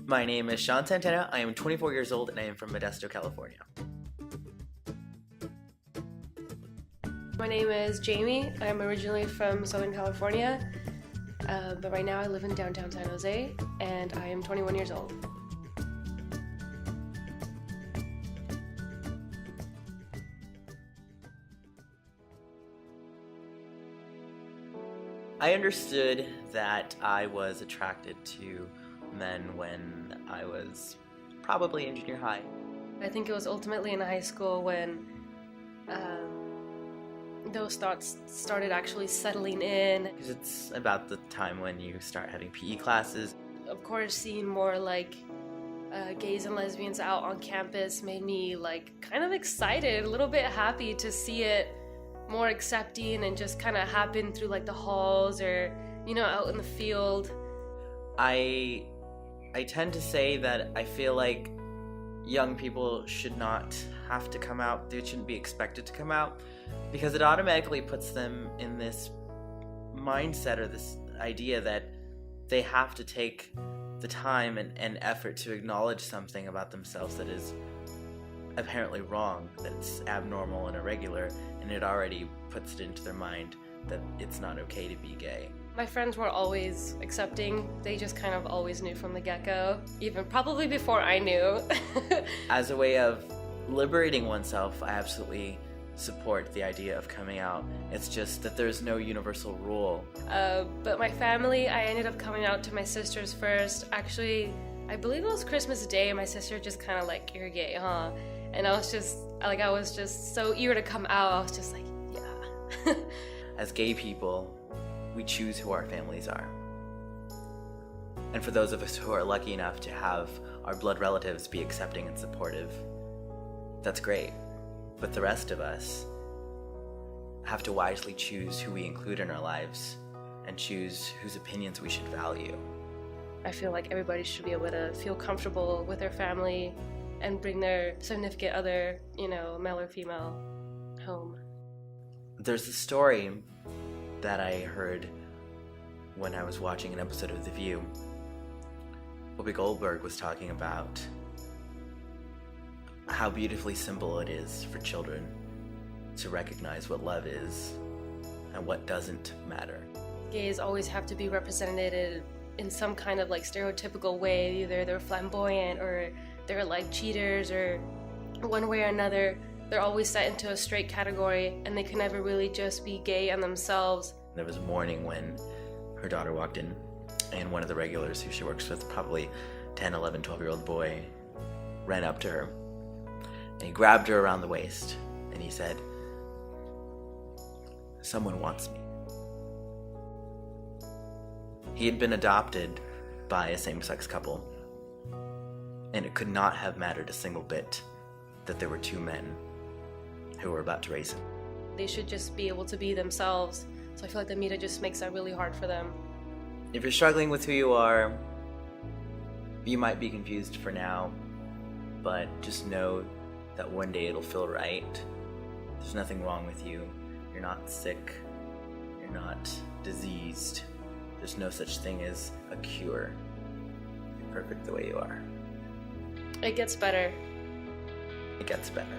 My name is Sean Santana. I am 24 years old and I am from Modesto, California. My name is Jamie. I'm originally from Southern California, but right now I live in downtown San Jose, and I am 21 years old. I understood that I was attracted to men when I was probably in junior high. I think it was ultimately in high school when those thoughts started actually settling in. Because it's about the time when you start having PE classes. Of course, seeing more like gays and lesbians out on campus made me like kind of excited, a little bit happy to see it more accepting and just kind of happen through like the halls or, you know, out in the field. I tend to say that I feel like young people should not have to come out. They shouldn't be expected to come out because it automatically puts them in this mindset or this idea that they have to take the time and effort to acknowledge something about themselves that is apparently wrong, that it's abnormal and irregular, and it already puts it into their mind that it's not okay to be gay. My friends were always accepting. They just kind of always knew from the get-go, even probably before I knew. As a way of liberating oneself, I absolutely support the idea of coming out. It's just that there's no universal rule. But my family, I ended up coming out to my sisters first. Actually, I believe it was Christmas Day, and my sister just kind of like, "You're gay, huh?" And I was just so eager to come out. I was just like, yeah. As gay people, we choose who our families are. And for those of us who are lucky enough to have our blood relatives be accepting and supportive, that's great. But the rest of us have to wisely choose who we include in our lives and choose whose opinions we should value. I feel like everybody should be able to feel comfortable with their family and bring their significant other, you know, male or female, home. There's a story that I heard when I was watching an episode of The View. Whoopi Goldberg was talking about how beautifully simple it is for children to recognize what love is and what doesn't matter. Gays always have to be represented in some kind of like stereotypical way. Either they're flamboyant or they're like cheaters, or one way or another they're always set into a straight category, and they can never really just be gay on themselves. There was a morning when her daughter walked in, and one of the regulars who she works with, probably 10, 11, 12-year-old boy, ran up to her, and he grabbed her around the waist, and he said, "Someone wants me." He had been adopted by a same-sex couple, and it could not have mattered a single bit that there were two men who were about to raise him. They should just be able to be themselves, so I feel like the media just makes that really hard for them. If you're struggling with who you are, you might be confused for now, but just know that one day it'll feel right. There's nothing wrong with you. You're not sick. You're not diseased. There's no such thing as a cure. You're perfect the way you are. It gets better. It gets better.